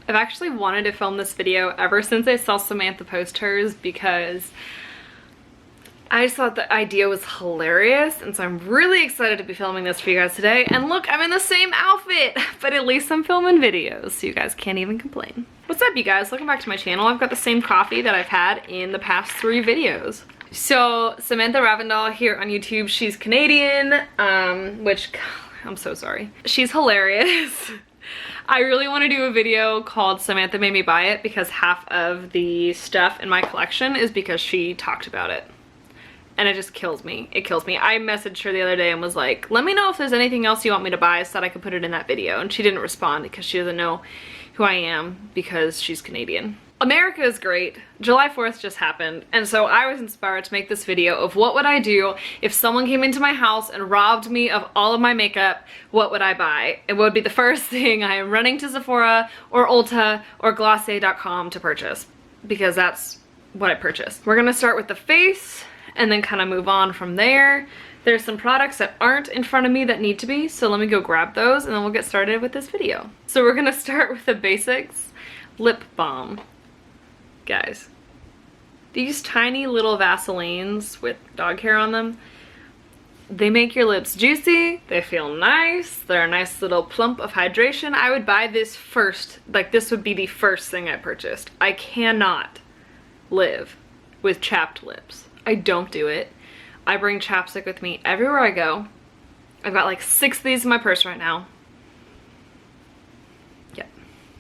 I've actually wanted to film this video ever since I saw Samantha post hers because I just thought the idea was hilarious, and so I'm really excited to be filming this for you guys today. And look, I'm in the same outfit, but at least I'm filming videos, so you guys can't even complain. What's up, you guys? Welcome back to my channel. I've got the same coffee that I've had in the past 3 videos. So Samantha Ravindal here on YouTube, she's Canadian, which, I'm so sorry. She's hilarious. I really want to do a video called Samantha Made Me Buy It because half of the stuff in my collection is because she talked about it. And it just kills me. It kills me. I messaged her the other day and was like, let me know if there's anything else you want me to buy so that I could put it in that video. And she didn't respond because she doesn't know who I am because she's Canadian. America is great. July 4th just happened, and so I was inspired to make this video of what would I do if someone came into my house and robbed me of all of my makeup. What would I buy? It would be the first thing I am running to Sephora or Ulta or glossier.com to purchase, because that's what I purchased. We're gonna start with the face and then kind of move on from there. There's some products that aren't in front of me that need to be, so let me go grab those and then we'll get started with this video. So we're gonna start with the basics. Lip balm. Guys, these tiny little Vaselines with dog hair on them, they make your lips juicy, they feel nice, they're a nice little plump of hydration. I would buy this first, like this would be the first thing I purchased. I cannot live with chapped lips. I don't do it. I bring chapstick with me everywhere I go. I've got like 6 of these in my purse right now.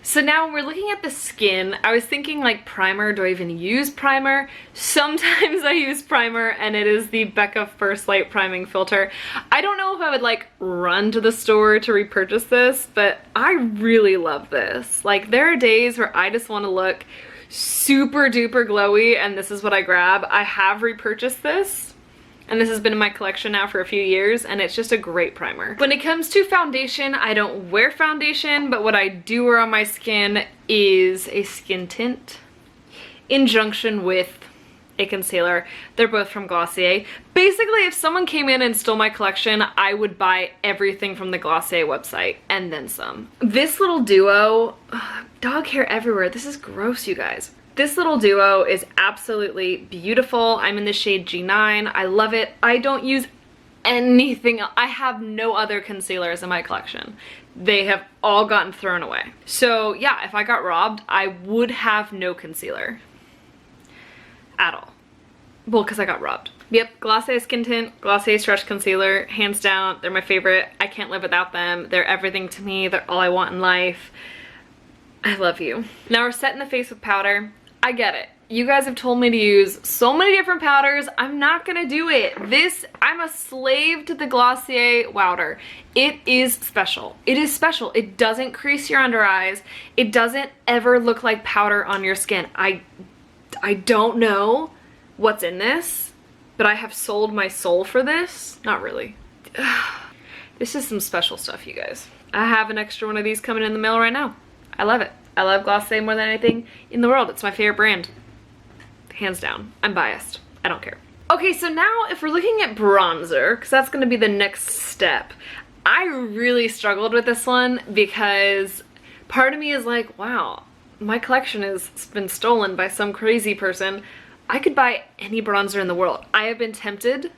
So now when we're looking at the skin, I was thinking like primer, do I even use primer? Sometimes I use primer and it is the Becca First Light Priming Filter. I don't know if I would like run to the store to repurchase this, but I really love this. Like there are days where I just want to look super duper glowy and this is what I grab. I have repurchased this. And this has been in my collection now for a few years, and it's just a great primer. When it comes to foundation, I don't wear foundation, but what I do wear on my skin is a skin tint in conjunction with a concealer. They're both from Glossier. Basically, if someone came in and stole my collection, I would buy everything from the Glossier website and then some. This little duo, dog hair everywhere. This is gross, you guys. This little duo is absolutely beautiful. I'm in the shade G9. I love it. I don't use anything else. I have no other concealers in my collection. They have all gotten thrown away. So yeah, if I got robbed, I would have no concealer at all. Well, because I got robbed. Yep, Glossier Skin Tint, Glossier Stretch Concealer, hands down, they're my favorite. I can't live without them. They're everything to me. They're all I want in life. I love you. Now we're setting the face with powder. I get it. You guys have told me to use so many different powders. I'm not gonna do it. I'm a slave to the Glossier powder. It is special. It is special. It doesn't crease your under eyes. It doesn't ever look like powder on your skin. I don't know what's in this, but I have sold my soul for this. Not really. This is some special stuff, you guys. I have an extra one of these coming in the mail right now. I love it. I love Glossier more than anything in the world. It's my favorite brand. Hands down. I'm biased. I don't care. Okay, so now if we're looking at bronzer, because that's going to be the next step, I really struggled with this one because part of me is like, wow, my collection has been stolen by some crazy person. I could buy any bronzer in the world. I have been tempted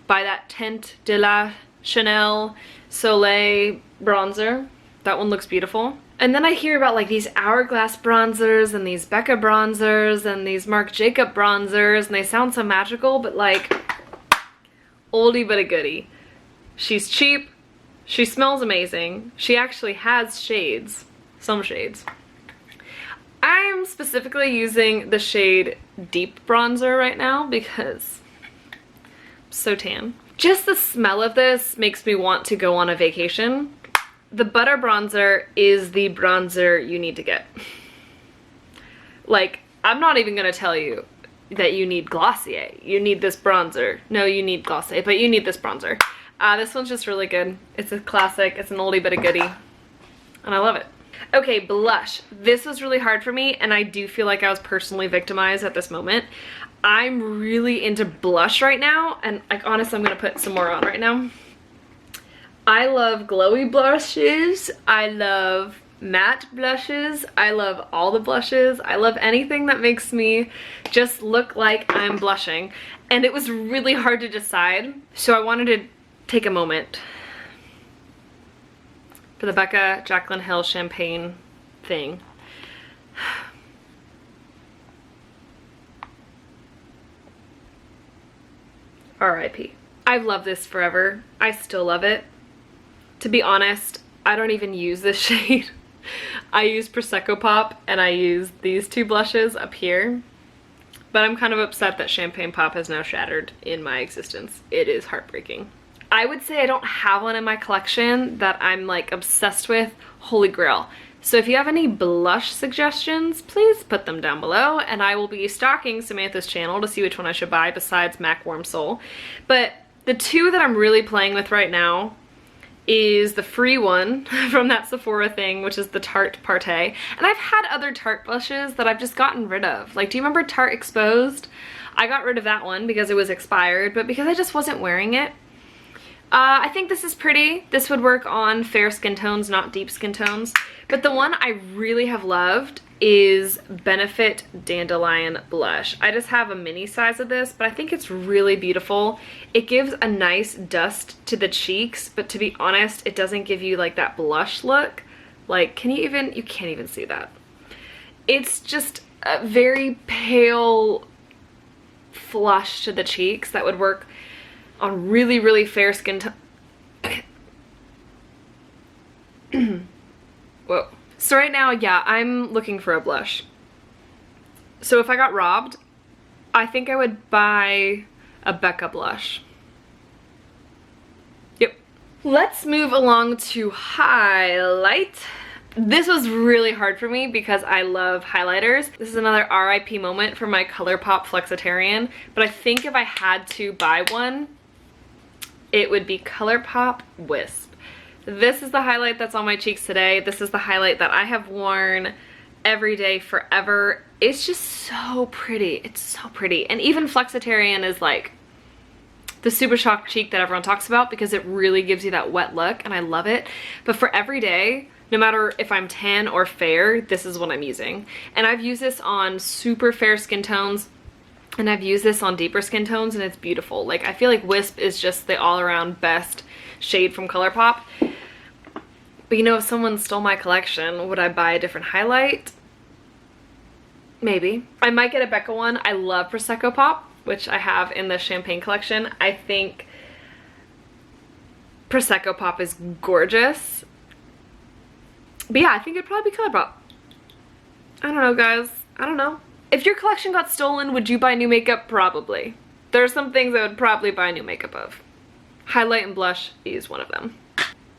by that Teint de la Chanel Soleil bronzer. That one looks beautiful. And then I hear about like these Hourglass bronzers and these Becca bronzers and these Marc Jacob bronzers, and they sound so magical, but like oldie but a goodie. She's cheap, she smells amazing, she actually has shades, some shades. I'm specifically using the shade Deep Bronzer right now because I'm so tan. Just the smell of this makes me want to go on a vacation. The butter bronzer is the bronzer you need to get. Like, I'm not even gonna tell you that you need Glossier. You need this bronzer. No, you need Glossier, but you need this bronzer. This one's just really good. It's a classic. It's an oldie but a goodie. And I love it. Okay, blush. This was really hard for me, and I do feel like I was personally victimized at this moment. I'm really into blush right now, and like honestly, I'm gonna put some more on right now. I love glowy blushes. I love matte blushes. I love all the blushes. I love anything that makes me just look like I'm blushing. And it was really hard to decide, so I wanted to take a moment for the Becca Jaclyn Hill Champagne thing. R.I.P. I've loved this forever. I still love it. To be honest, I don't even use this shade. I use Prosecco Pop and I use these two blushes up here. But I'm kind of upset that Champagne Pop has now shattered in my existence. It is heartbreaking. I would say I don't have one in my collection that I'm like obsessed with. Holy grail. So if you have any blush suggestions, please put them down below and I will be stalking Samantha's channel to see which one I should buy besides MAC Warm Soul. But the two that I'm really playing with right now is the free one from that Sephora thing, which is the Tarte Partey. And I've had other Tarte blushes that I've just gotten rid of. Like, do you remember Tarte Exposed? I got rid of that one because it was expired, but because I just wasn't wearing it. I think this is pretty. This would work on fair skin tones, not deep skin tones. But the one I really have loved is Benefit Dandelion Blush. I just have a mini size of this, but I think it's really beautiful. It gives a nice dust to the cheeks, but to be honest, it doesn't give you like that blush look. Like, you can't even see that. It's just a very pale flush to the cheeks that would work on really, really fair skin tone. Whoa. So right now, yeah, I'm looking for a blush. So if I got robbed, I think I would buy a Becca blush. Yep. Let's move along to highlight. This was really hard for me because I love highlighters. This is another RIP moment for my ColourPop Flexitarian, but I think if I had to buy one, it would be ColourPop Wisp. This is the highlight that's on my cheeks today. This is the highlight that I have worn every day forever. It's just so pretty. It's so pretty. And even Flexitarian is like the Super Shock cheek that everyone talks about because it really gives you that wet look and I love it. But for every day, no matter if I'm tan or fair, this is what I'm using. And I've used this on super fair skin tones and I've used this on deeper skin tones and it's beautiful. Like, I feel like Wisp is just the all-around best shade from ColourPop. But you know, if someone stole my collection, would I buy a different highlight? Maybe. I might get a Becca one. I love Prosecco Pop, which I have in the Champagne collection. I think Prosecco Pop is gorgeous. But yeah, I think it'd probably be ColourPop. I don't know, guys. I don't know. If your collection got stolen, would you buy new makeup? Probably. There are some things I would probably buy new makeup of. Highlight and blush is one of them.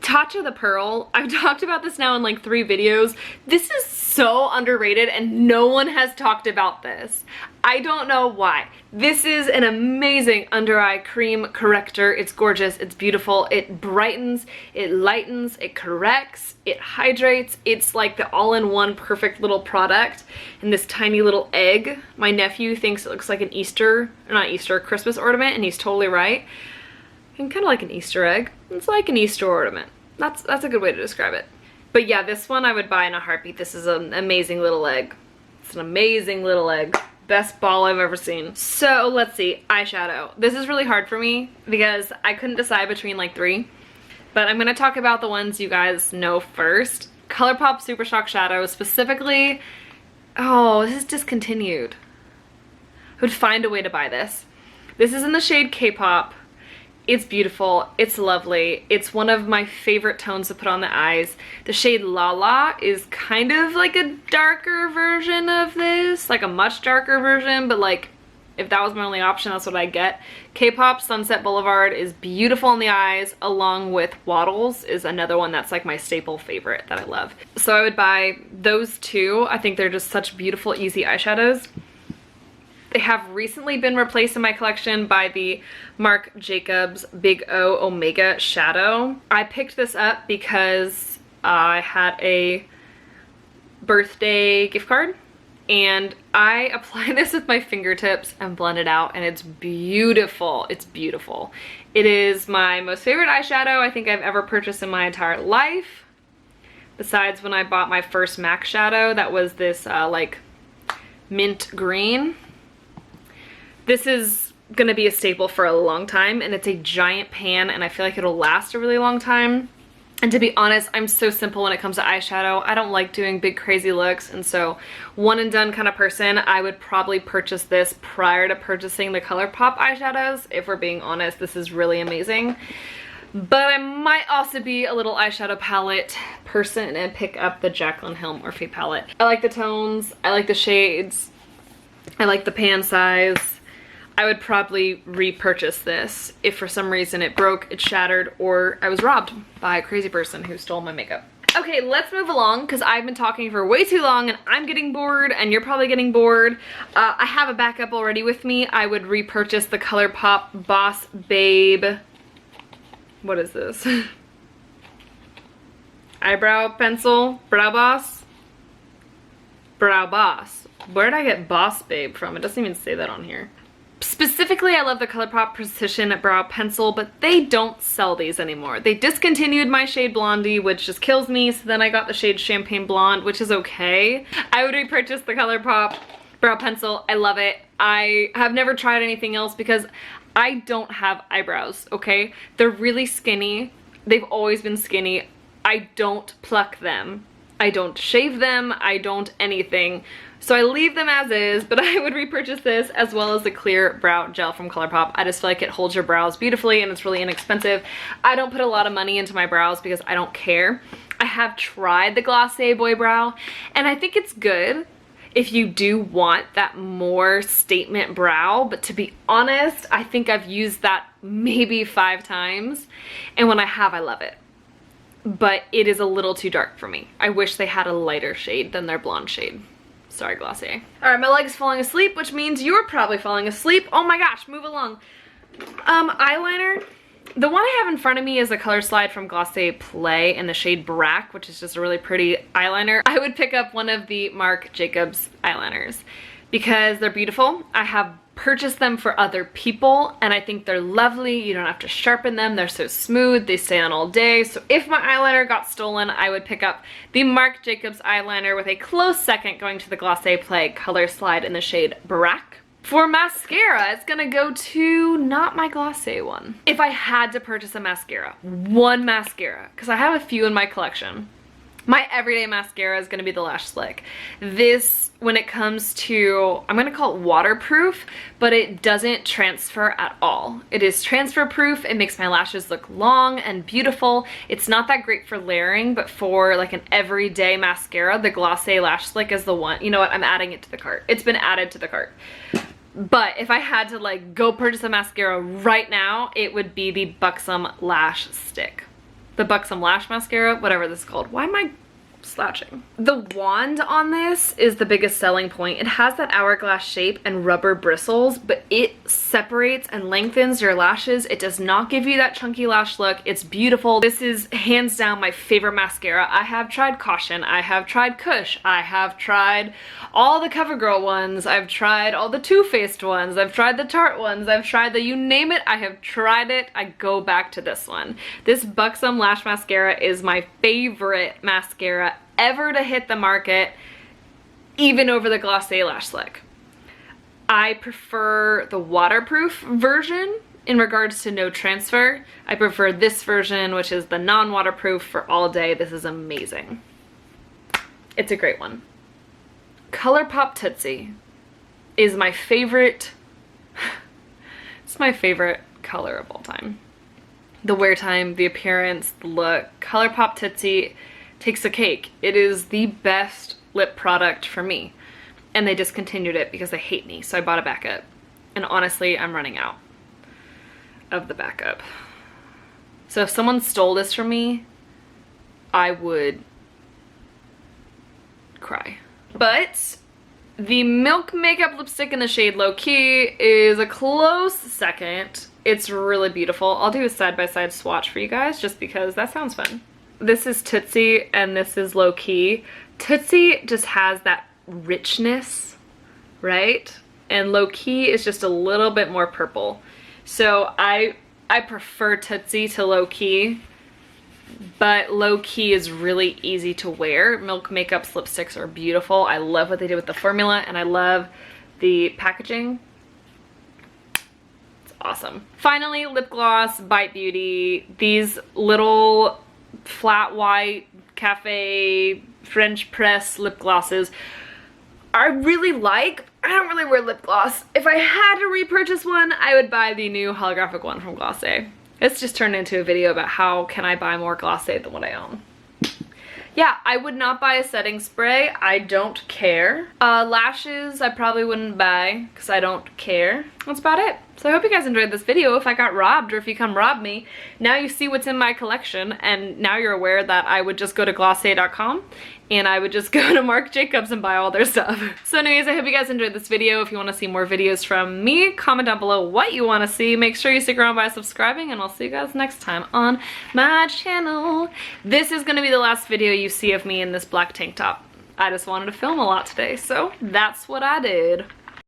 Tatcha the Pearl. I've talked about this now in like 3 videos. This is so underrated and no one has talked about this. I don't know why. This is an amazing under eye cream corrector. It's gorgeous, it's beautiful, it brightens, it lightens, it corrects, it hydrates. It's like the all-in-one perfect little product in this tiny little egg. My nephew thinks it looks like an Christmas ornament, and he's totally right. And kind of like an Easter egg. It's like an Easter ornament. That's a good way to describe it. But yeah, this one I would buy in a heartbeat. This is an amazing little egg. It's an amazing little egg. Best ball I've ever seen. So let's see, eyeshadow. This is really hard for me because I couldn't decide between like 3. But I'm gonna talk about the ones you guys know first. ColourPop Super Shock Shadow specifically. Oh, this is discontinued. I would find a way to buy this. This is in the shade K-pop. It's beautiful, it's lovely, it's one of my favorite tones to put on the eyes. The shade Lala is kind of like a darker version of this, like a much darker version, but like if that was my only option, that's what I get. K-pop Sunset Boulevard is beautiful in the eyes, along with Waddles is another one that's like my staple favorite that I love. So I would buy those two. I think they're just such beautiful, easy eyeshadows. They have recently been replaced in my collection by the Marc Jacobs Big O Omega Shadow. I picked this up because I had a birthday gift card and I apply this with my fingertips and blend it out and it's beautiful. It's beautiful. It is my most favorite eyeshadow I think I've ever purchased in my entire life. besides when I bought my first MAC shadow that was this like mint green. This is gonna be a staple for a long time, and it's a giant pan, and I feel like it'll last a really long time. And to be honest, I'm so simple when it comes to eyeshadow. I don't like doing big crazy looks, and so one and done kind of person. I would probably purchase this prior to purchasing the ColourPop eyeshadows. If we're being honest, this is really amazing. But I might also be a little eyeshadow palette person and pick up the Jaclyn Hill Morphe palette. I like the tones, I like the shades, I like the pan size. I would probably repurchase this if for some reason it broke, it shattered, or I was robbed by a crazy person who stole my makeup. Okay, let's move along because I've been talking for way too long and I'm getting bored and you're probably getting bored. I have a backup already with me. I would repurchase the ColourPop Boss Babe. What is this? Eyebrow pencil? Brow Boss? Brow Boss. Where did I get Boss Babe from? It doesn't even say that on here. Specifically, I love the ColourPop Precision Brow Pencil, but they don't sell these anymore. They discontinued my shade Blondie, which just kills me, so then I got the shade Champagne Blonde, which is okay. I would repurchase the ColourPop Brow Pencil. I love it. I have never tried anything else because I don't have eyebrows, okay? They're really skinny. They've always been skinny. I don't pluck them. I don't shave them. I don't anything. So I leave them as is, but I would repurchase this as well as the clear brow gel from ColourPop. I just feel like it holds your brows beautifully and it's really inexpensive. I don't put a lot of money into my brows because I don't care. I have tried the Glossier Boy Brow and I think it's good if you do want that more statement brow, but to be honest, I think I've used that maybe 5 times, and when I have, I love it. But it is a little too dark for me. I wish they had a lighter shade than their blonde shade. Sorry, Glossier. All right, my leg's falling asleep, which means you're probably falling asleep. Oh my gosh, move along. Eyeliner. The one I have in front of me is a Color Slide from Glossier Play in the shade Brack, which is just a really pretty eyeliner. I would pick up one of the Marc Jacobs eyeliners because they're beautiful. I have purchased them for other people and I think they're lovely. You don't have to sharpen them. They're so smooth. They stay on all day. So if my eyeliner got stolen, I would pick up the Marc Jacobs eyeliner with a close second going to the Glossier Play Color Slide in the shade Brack. For mascara, it's gonna go to not my Glossier one. If I had to purchase a mascara, one mascara, because I have a few in my collection, my everyday mascara is gonna be the Lash Slick. This, when it comes to, I'm gonna call it waterproof, but it doesn't transfer at all. It is transfer proof. It makes my lashes look long and beautiful. It's not that great for layering, but for like an everyday mascara, the Glossier Lash Slick is the one. You know what, I'm adding it to the cart. It's been added to the cart. But if I had to like go purchase a mascara right now, it would be the Buxom Lash Stick. The Buxom Lash Mascara, whatever this is called. Why am I slouching? The wand on this is the biggest selling point. It has that hourglass shape and rubber bristles, but it separates and lengthens your lashes. It does not give you that chunky lash look. It's beautiful. This is hands down my favorite mascara. I have tried Caution. I have tried Kush. I have tried all the CoverGirl ones. I've tried all the Too Faced ones. I've tried the Tarte ones. I've tried the you name it. I have tried it. I go back to this one. This Buxom Lash Mascara is my favorite mascara ever to hit the market, even over the Glossier Lash Slick. I prefer the waterproof version in regards to no transfer. I prefer this version, which is the non-waterproof for all day. This is amazing. It's a great one. ColourPop Tootsie is my favorite, it's my favorite color of all time. The wear time, the appearance, the look. ColourPop Tootsie takes the cake. It is the best lip product for me. And they discontinued it because they hate me, so I bought a backup. And honestly, I'm running out of the backup. So if someone stole this from me, I would cry. But the Milk Makeup lipstick in the shade Low Key is a close second. It's really beautiful. I'll do a side-by-side swatch for you guys just because that sounds fun. This is Tootsie and this is Low Key. Tootsie just has that richness, right? And Low Key is just a little bit more purple. So I prefer Tootsie to Low Key. but low-key is really easy to wear. Milk Makeup's lipsticks are beautiful. I love what they did with the formula, and I love the packaging. It's awesome. Finally, lip gloss, Bite Beauty. These little flat white cafe French press lip glosses I really like. I don't really wear lip gloss. If I had to repurchase one, I would buy the new holographic one from Glossier. It's just turned into a video about how can I buy more Glossier than what I own. Yeah, I would not buy a setting spray. I don't care. Lashes I probably wouldn't buy because I don't care. That's about it. So I hope you guys enjoyed this video. If I got robbed or if you come rob me, now you see what's in my collection, and now you're aware that I would just go to glossier.com and I would just go to Marc Jacobs and buy all their stuff. So anyways, I hope you guys enjoyed this video. If you want to see more videos from me, comment down below what you want to see. Make sure you stick around by subscribing, and I'll see you guys next time on my channel. This is going to be the last video you see of me in this black tank top. I just wanted to film a lot today, so that's what I did.